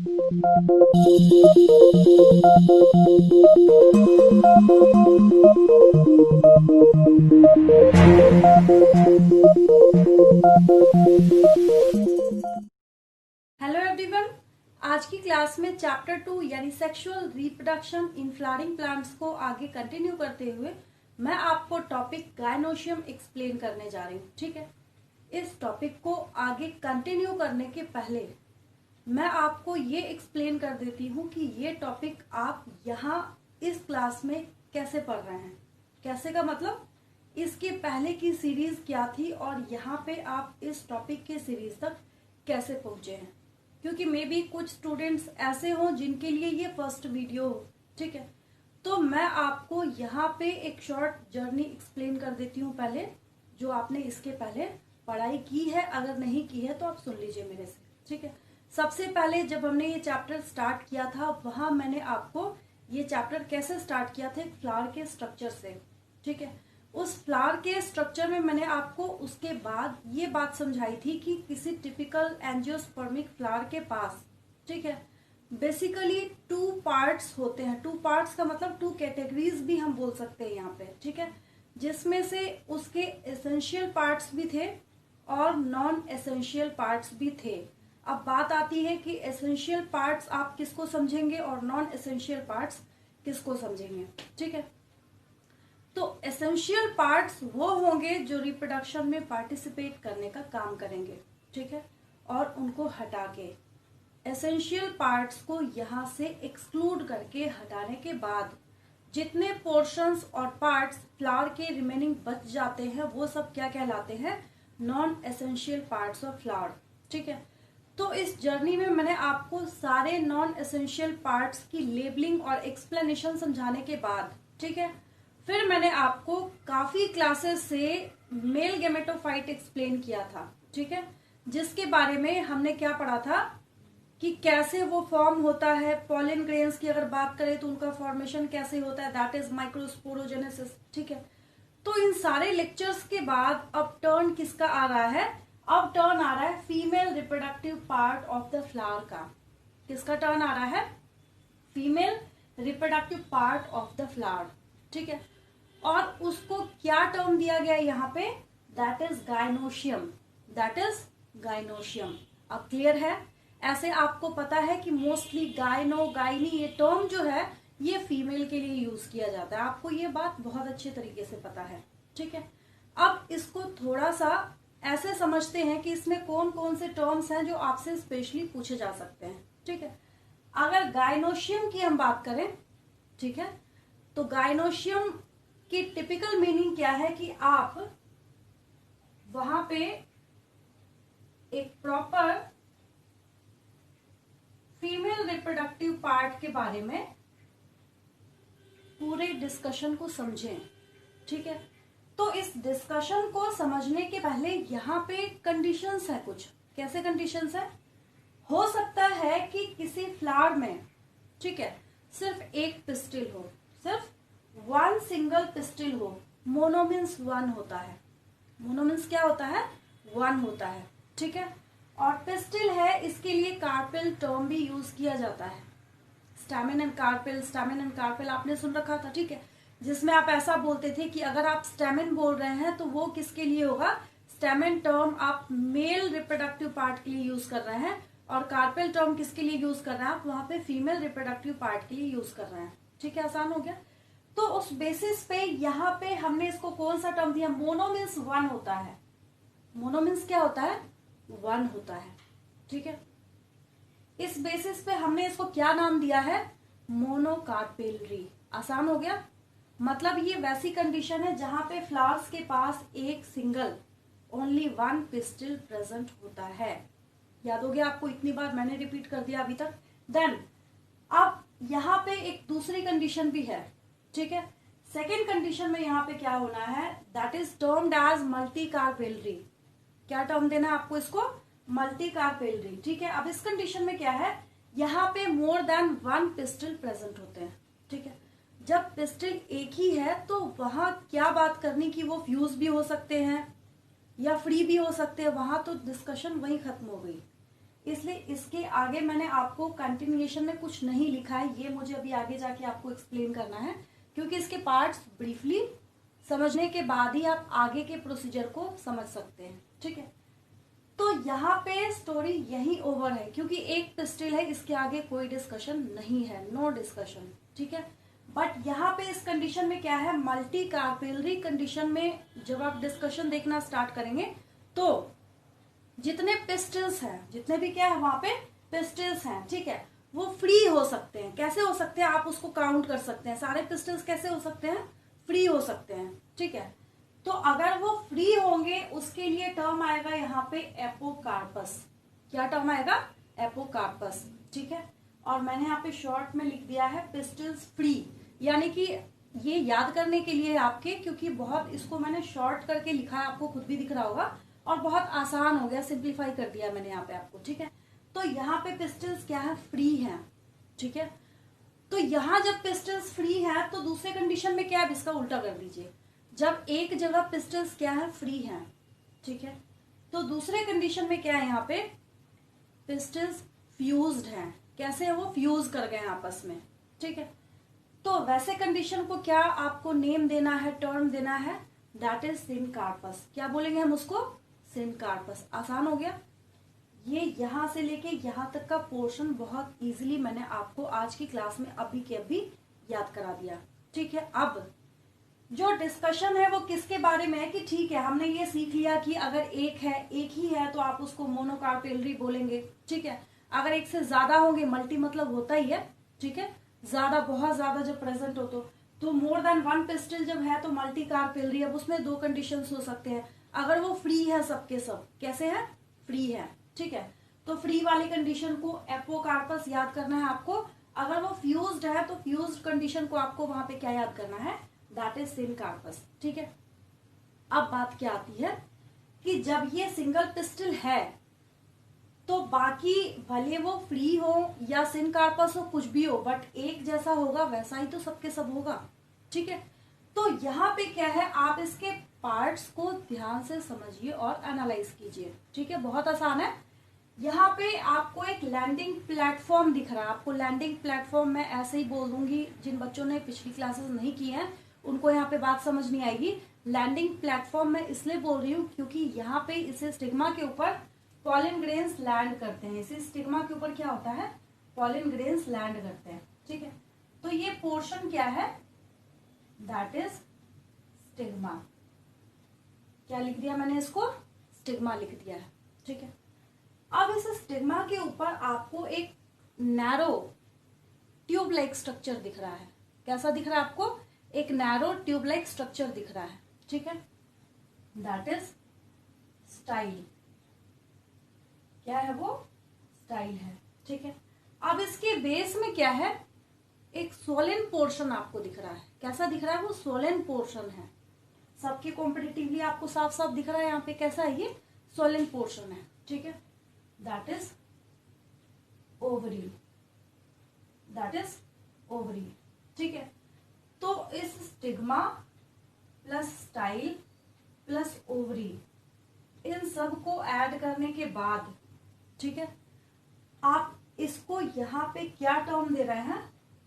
Hello everyone, आज की class में चैप्टर 2 यानी sexual reproduction in flowering plants को आगे कंटिन्यू करते हुए मैं आपको टॉपिक गायनोशियम एक्सप्लेन करने जा रही हूँ। ठीक है, इस टॉपिक को आगे कंटिन्यू करने के पहले मैं आपको ये एक्सप्लेन कर देती हूँ कि ये टॉपिक आप यहाँ इस क्लास में कैसे पढ़ रहे हैं। कैसे का मतलब, इसके पहले की सीरीज क्या थी और यहाँ पे आप इस टॉपिक के सीरीज तक कैसे पहुंचे हैं, क्योंकि मे बी कुछ स्टूडेंट्स ऐसे हों जिनके लिए ये फर्स्ट वीडियो हो। ठीक है, तो मैं आपको यहाँ पे एक शॉर्ट जर्नी एक्सप्लेन कर देती हूँ पहले, जो आपने इसके पहले पढ़ाई की है। अगर नहीं की है तो आप सुन लीजिए मेरे से। ठीक है, सबसे पहले जब हमने ये चैप्टर स्टार्ट किया था वहां मैंने आपको ये चैप्टर कैसे स्टार्ट किया था, फ्लावर के स्ट्रक्चर से। ठीक है, उस फ्लावर के स्ट्रक्चर में मैंने आपको उसके बाद ये बात समझाई थी कि किसी टिपिकल एंजियोस्पर्मिक फ्लावर के पास, ठीक है, बेसिकली 2 पार्ट्स होते हैं। 2 पार्ट्स का मतलब 2 कैटेगरीज भी हम बोल सकते हैं यहाँ पे। ठीक है, जिसमें से उसके एसेंशियल पार्ट्स भी थे और नॉन एसेंशियल पार्ट्स भी थे। अब बात आती है कि एसेंशियल पार्ट्स आप किसको समझेंगे और नॉन एसेंशियल पार्ट्स किसको समझेंगे। ठीक है, तो एसेंशियल पार्ट्स वो होंगे जो रिप्रोडक्शन में पार्टिसिपेट करने का काम करेंगे। ठीक है, और उनको हटा के एसेंशियल पार्ट्स को यहां से एक्सक्लूड करके हटाने के बाद जितने पोर्शंस और पार्ट्स फ्लावर के रिमेनिंग बच जाते हैं वो सब क्या कहलाते हैं, non essential parts of flower. ठीक है, तो इस जर्नी में मैंने आपको सारे नॉन एसेंशियल पार्ट्स की लेबलिंग और एक्सप्लेनेशन समझाने के बाद, ठीक है, फिर मैंने आपको काफी क्लासेस से मेल गेमेटोफाइट एक्सप्लेन किया था। ठीक है, जिसके बारे में हमने क्या पढ़ा था कि कैसे वो फॉर्म होता है। पॉलन ग्रेन्स की अगर बात करें तो उनका फॉर्मेशन कैसे होता है, दैट इज माइक्रोस्पोरोजेनेसिस। ठीक है, तो इन सारे लेक्चर्स के बाद अब टर्न किसका आ रहा है, अब टर्न आ रहा है female reproductive part of the flower का। किसका टर्न आ रहा है, female reproductive part of the flower. ठीक है, और उसको क्या टर्म दिया गया है यहाँ पे, that is gynoecium. That is gynoecium. अब क्लियर है। ऐसे आपको पता है कि मोस्टली गायनो गायनी ये टर्म जो है ये फीमेल के लिए यूज किया जाता है। आपको ये बात बहुत अच्छे तरीके से पता है। ठीक है, अब इसको थोड़ा सा ऐसे समझते हैं कि इसमें कौन कौन से टर्म्स हैं जो आपसे स्पेशली पूछे जा सकते हैं। ठीक है, अगर गायनोशियम की हम बात करें, ठीक है, तो गायनोशियम की टिपिकल मीनिंग क्या है कि आप वहां पे एक प्रॉपर फीमेल रिप्रोडक्टिव पार्ट के बारे में पूरे डिस्कशन को समझें। ठीक है, तो इस डिस्कशन को समझने के पहले यहाँ पे कंडीशंस है कुछ। कैसे कंडीशंस है, हो सकता है कि किसी फ्लावर में, ठीक है, सिर्फ एक पिस्टिल हो, सिर्फ 1 सिंगल पिस्टिल हो। मोनो मीन्स 1 होता है। मोनो मीन्स क्या होता है, 1 होता है। ठीक है, और पिस्टिल है इसके लिए कार्पेल टर्म भी यूज किया जाता है। Stamen and carpel, stamen and carpel आपने सुन रखा था। ठीक है, जिसमें आप ऐसा बोलते थे कि अगर आप स्टैमेन बोल रहे हैं तो वो किसके लिए होगा, स्टैमेन टर्म आप मेल रिप्रोडक्टिव पार्ट के लिए यूज कर रहे हैं और कार्पेल टर्म किसके लिए यूज कर रहे हैं, आप वहां पे फीमेल रिप्रोडक्टिव पार्ट के लिए यूज कर रहे हैं। ठीक है, आसान हो गया। तो उस बेसिस पे यहाँ पे हमने इसको कौन सा टर्म दिया, मोनो मीन्स 1 होता है। मोनो मीन्स क्या होता है, 1 होता है। ठीक है, इस बेसिस पे हमने इसको क्या नाम दिया है, मोनोकार्पेलरी। आसान हो गया। मतलब ये वैसी कंडीशन है जहां पे फ्लावर्स के पास एक सिंगल ओनली 1 पिस्टिल प्रेजेंट होता है। याद हो गया आपको, इतनी बार मैंने रिपीट कर दिया अभी तक। देन अब यहाँ पे एक दूसरी कंडीशन भी है। ठीक है, सेकेंड कंडीशन में यहाँ पे क्या होना है, that is termed as multi carpellary. क्या टर्म देना है आपको इसको, मल्टी कार्पेलरी। ठीक है, अब इस कंडीशन में क्या है, यहाँ पे मोर देन 1 पिस्टिल प्रेजेंट होते हैं। ठीक है, जब पिस्टिल एक ही है तो वहां क्या बात करनी कि वो फ्यूज भी हो सकते हैं या फ्री भी हो सकते हैं, वहां तो डिस्कशन वहीं खत्म हो गई। इसलिए इसके आगे मैंने आपको कंटिन्यूएशन में कुछ नहीं लिखा है, ये मुझे अभी आगे जाके आपको एक्सप्लेन करना है, क्योंकि इसके पार्ट्स ब्रीफली समझने के बाद ही आप आगे के प्रोसीजर को समझ सकते हैं। ठीक है, तो यहाँ पे स्टोरी यही ओवर है, क्योंकि एक पिस्टल है, इसके आगे कोई डिस्कशन नहीं है, नो डिस्कशन। ठीक है, बट यहाँ पे इस कंडीशन में क्या है, मल्टी कार्पेलरी कंडीशन में जब आप डिस्कशन देखना स्टार्ट करेंगे तो जितने पिस्टल्स हैं, जितने भी क्या है वहां पे पिस्टल्स हैं, ठीक है, वो फ्री हो सकते हैं। कैसे हो सकते हैं, आप उसको काउंट कर सकते हैं, सारे पिस्टल्स कैसे हो सकते हैं, फ्री हो सकते हैं। ठीक है, तो अगर वो फ्री होंगे उसके लिए टर्म आएगा यहाँ पे एपोकार्पस। क्या टर्म आएगा, एपोकार्पस। ठीक है, और मैंने यहाँ पे शॉर्ट में लिख दिया है पिस्टल्स फ्री, यानी कि ये याद करने के लिए आपके, क्योंकि बहुत इसको मैंने शॉर्ट करके लिखा है, आपको खुद भी दिख रहा होगा, और बहुत आसान हो गया, सिंप्लीफाई कर दिया मैंने यहाँ पे आपको। ठीक है, तो यहाँ पे पिस्टल्स क्या है, फ्री है। ठीक है, तो यहाँ जब पिस्टल्स फ्री है तो दूसरे कंडीशन में क्या है, इसका उल्टा कर दीजिए, जब एक जगह पिस्टल्स क्या है, फ्री है। ठीक है, तो दूसरे कंडीशन में क्या है, यहाँ पे पिस्टल्स फ्यूज्ड हैं। कैसे है, वो फ्यूज कर गए आपस में। ठीक है, तो वैसे कंडीशन को क्या आपको नेम देना है, टर्म देना है, दैट इज सिनकार्पस। क्या बोलेंगे हम उसको, सिनकार्पस। आसान हो गया, ये यहां से लेके यहां तक का पोर्शन बहुत इजीली मैंने आपको आज की क्लास में अभी के अभी याद करा दिया। ठीक है, अब जो डिस्कशन है वो किसके बारे में है कि ठीक है, हमने ये सीख लिया कि अगर एक है, एक ही है तो आप उसको मोनोकार्पेलरी बोलेंगे। ठीक है, अगर एक से ज्यादा होंगे, मल्टी मतलब होता ही है। ठीक है, ज्यादा, बहुत ज्यादा जब प्रेजेंट हो तो मोर देन वन पिस्टल जब है तो मल्टी कार्पेलरी। अब उसमें दो कंडीशंस हो सकते हैं, अगर वो फ्री है, सबके सब कैसे है, फ्री है। ठीक है, तो फ्री वाली कंडीशन को एपोकार्पस याद करना है आपको। अगर वो फ्यूज्ड है तो फ्यूज्ड कंडीशन को आपको वहां पे क्या याद करना है, दैट इज सिनकार्पस। ठीक है, अब बात क्या आती है कि जब ये सिंगल पिस्टल है तो बाकी भले वो फ्री हो या सिनकार्पस हो, कुछ भी हो, बट एक जैसा होगा, वैसा ही तो सबके सब होगा। ठीक है, तो यहाँ पे क्या है, आप इसके पार्ट्स को ध्यान से समझिए और एनालाइज कीजिए। ठीक है, बहुत आसान है। यहाँ पे आपको एक लैंडिंग प्लेटफॉर्म दिख रहा है। आपको लैंडिंग प्लेटफॉर्म मैं ऐसे ही बोल दूंगी, जिन बच्चों ने पिछली क्लासेस नहीं की हैं उनको यहाँ पे बात समझ नहीं आएगी। लैंडिंग प्लेटफॉर्म मैं इसलिए बोल रही हूँ क्योंकि यहाँ पे इसे स्टिग्मा के ऊपर पॉलन ग्रेन्स लैंड करते हैं। इसे स्टिग्मा के ऊपर क्या होता है, पॉलन ग्रेन्स लैंड करते हैं। ठीक है, तो ये पोर्शन क्या है, दैट इज स्टिग्मा। क्या लिख दिया मैंने, इसको स्टिग्मा लिख दिया है। ठीक है, अब इस स्टिग्मा के ऊपर आपको एक नैरो ट्यूब लाइक स्ट्रक्चर दिख रहा है। कैसा दिख रहा है आपको, एक नैरो ट्यूब लाइक स्ट्रक्चर दिख रहा है। ठीक है, दैट इज स्टाइल। क्या है वो, स्टाइल है। ठीक है, अब इसके बेस में क्या है, एक सोलन पोर्शन आपको दिख रहा है। कैसा दिख रहा है, वो सोलन पोर्शन है। सबके कॉम्पिटिटिवली आपको साफ साफ दिख रहा है यहाँ पे, कैसा है ये, सोलन पोर्शन है। ठीक है, that is ovary, that is ovary. ठीक है, तो इस stigma plus style plus ovary, इन सब को ऐड करने के बाद, ठीक है, आप इसको यहां पे क्या टर्म दे रहे हैं,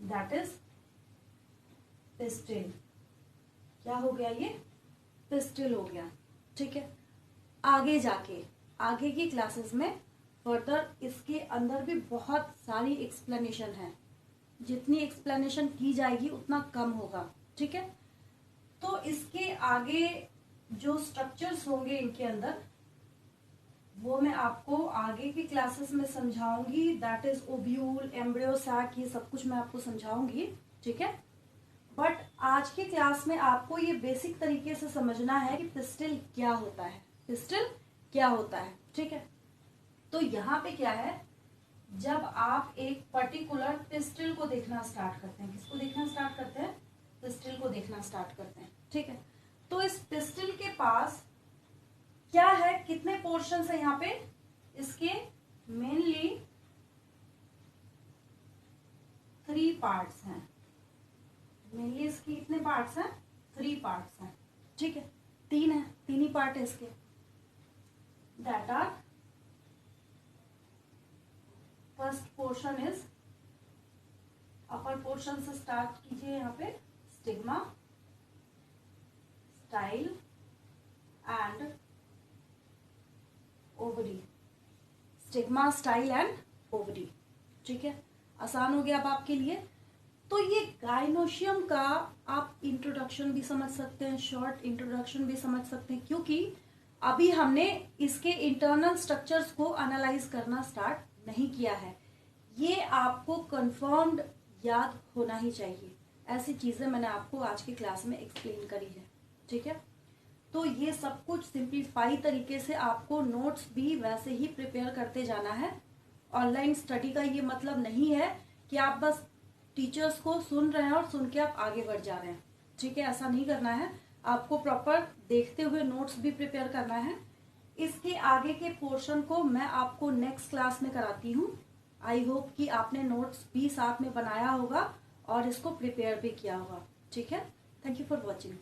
दैट इज पिस्टिल। क्या हो गया, ये पिस्टिल हो गया। ठीक है, आगे जाके आगे की क्लासेस में फर्दर इसके अंदर भी बहुत सारी एक्सप्लेनेशन है। जितनी एक्सप्लेनेशन की जाएगी उतना कम होगा। ठीक है, तो इसके आगे जो स्ट्रक्चर्स होंगे इनके अंदर, वो मैं आपको आगे की क्लासेस में समझाऊंगी। That is ovule, embryo sac, ये सब कुछ मैं आपको समझाऊंगी। ठीक है, बट आज की क्लास में आपको ये बेसिक तरीके से समझना है कि पिस्टिल क्या होता है, पिस्टिल क्या होता है। ठीक है, तो यहाँ पे क्या है, जब आप एक पर्टिकुलर पिस्टिल को देखना स्टार्ट करते हैं, किसको देखना स्टार्ट करते हैं, पिस्टिल को देखना स्टार्ट करते हैं। ठीक है, तो इस पिस्टिल के पास क्या है, कितने पोर्शंस है यहाँ पे, इसके मेनली 3 पार्ट्स हैं। मेनली इसकी कितने पार्ट्स हैं, 3 पार्ट्स हैं। ठीक है, 3 है, 3 ही पार्ट है इसके, that are first portion is, upper portion से स्टार्ट कीजिए। यहाँ पे stigma, style and ovary, stigma, style and ovary. ठीक है, आसान हो गया अब आपके लिए। तो ये गायनोशियम का आप इंट्रोडक्शन भी समझ सकते हैं, शॉर्ट इंट्रोडक्शन भी समझ सकते हैं, क्योंकि अभी हमने इसके इंटरनल स्ट्रक्चर्स को एनालाइज करना स्टार्ट नहीं किया है। ये आपको कंफर्म्ड याद होना ही चाहिए। ऐसी चीजें मैंने आपको आज की क्लास में एक्सप्लेन करी है। ठीक है, तो ये सब कुछ सिंप्लीफाई तरीके से आपको नोट्स भी वैसे ही प्रिपेयर करते जाना है। ऑनलाइन स्टडी का ये मतलब नहीं है कि आप बस टीचर्स को सुन रहे हैं और सुन के आप आगे बढ़ जा रहे हैं। ठीक है, ऐसा नहीं करना है, आपको प्रॉपर देखते हुए नोट्स भी प्रिपेयर करना है। इसके आगे के पोर्शन को मैं आपको नेक्स्ट क्लास में कराती हूँ। आई होप कि आपने नोट्स भी साथ में बनाया होगा और इसको प्रिपेयर भी किया होगा। ठीक है, थैंक यू फॉर वॉचिंग।